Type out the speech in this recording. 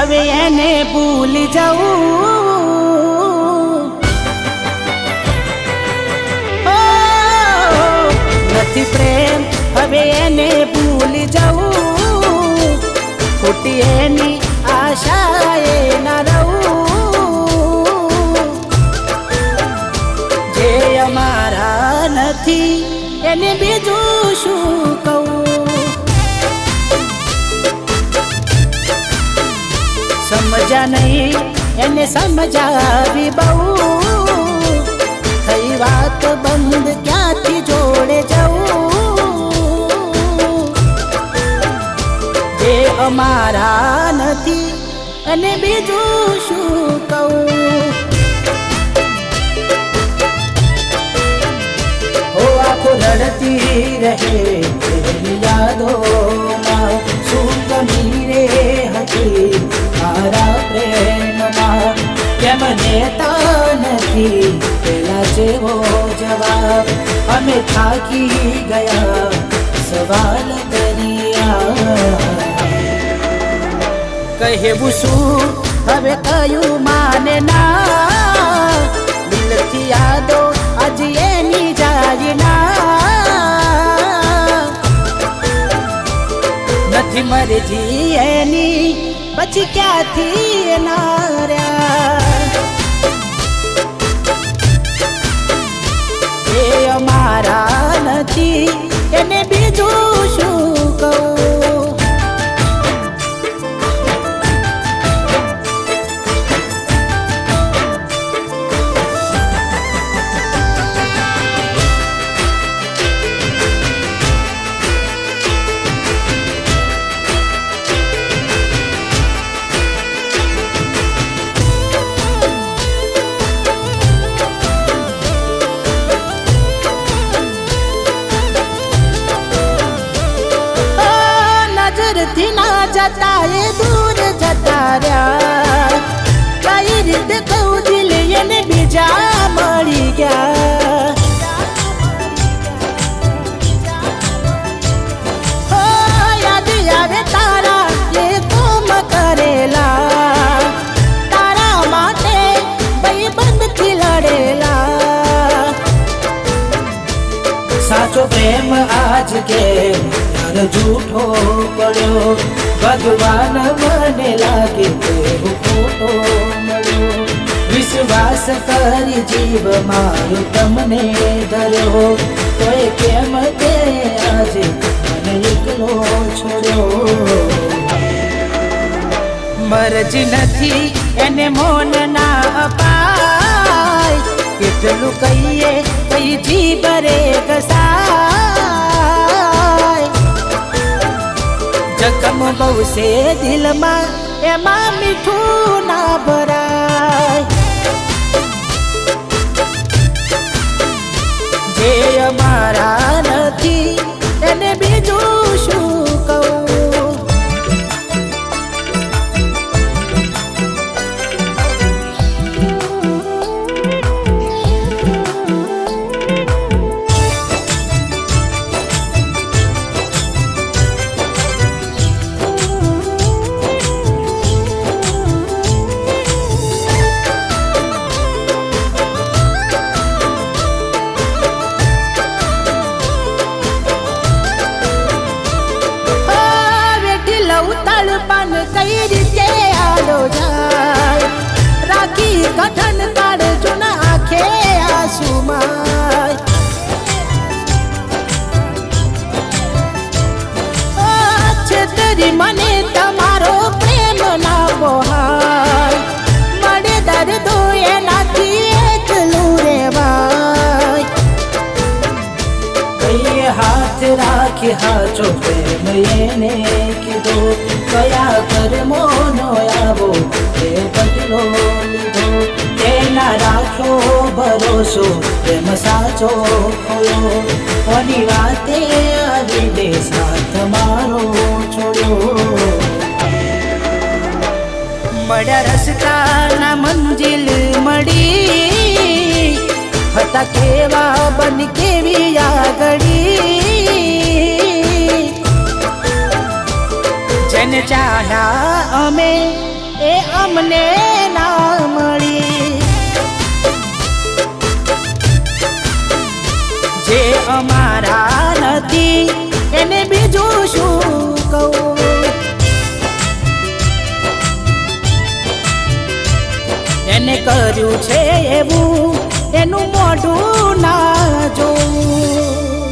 હવે એને ભૂલી જવું નથી પ્રેમ હવે એને ભૂલી જવું ખોટી એની આશાએ ના રહું જે અમારા નથી એને બીજું શું કહું સમજા નહીં એને સમજાવી બહુ થઈ વાત બંધ ક્યાંથી જોડે જવું જે અમારા નથી અને બીજું શું કહું હો આખો રડતી રહે તેની યાદોમાં શું કમી રે હતી મારા પ્રેમમાં કેમ દેતા નથી પેલા જેવો જવાબ અમે થાકી ગયા સવાલ કર્યા કહેવું શું હવે કયું માને ના દિલથી યાદો આજે એની જાય ના નથી મરજી એની પછી ક્યાંથી નાર્યા એ અમારા નથી એને બીજું શું કહું થી ના જતા એ દૂર જતા રહ્યા કઈ રીતે કહું દિલ એને બીજા મળી ગયા હો યાદ આવે તારા એ કોમ કરેલા તારા માટે ભાઈબંધથી લડેલા સાચો પ્રેમ આજ કે झूठो पड़ो भगवान मने लागे तेरो खोटो मळ्यो विश्वास करी जीव मारो तमने धर्यो तोय केम ते आजे मने एकलो छोड्यो मरजी नथी एने मोन ना अपाय કેટલું કહીએ કઈ જીભરે કસાય જખમ બહુ છે દિલમાં એમાં મીઠું ના ભરાય જે અમારા નથી એને બીજું શું કહું તળપણ કઈ રીતે આડો જાય રાખી કઠન કાઢ જૂના આંખે આંસુમાં છેતરી મને તમારો પ્રેમ ના બોહાય મળે દર્દો એનાથી એકલું રેવાય કઈ હાથ રાખી હાચો પ્રેમ એને કીધો કયા કર્મોનો આવો તે બદલો લીધો તેના રાખ્યો ભરોસો પ્રેમ સાચો ખોયો કોની વાતે આવી દે સાથ મારો છોડ્યો મળ્યા રસ્તાના મંજિલ મળી હતા કેવા બન કેવી આગળી જેને ચાહ્યા અમે એ અમને ના મળી. જે અમારા નથી એને બીજું શું કહું. એને કર્યું છે એવું એનું મોઢું ના જોવું.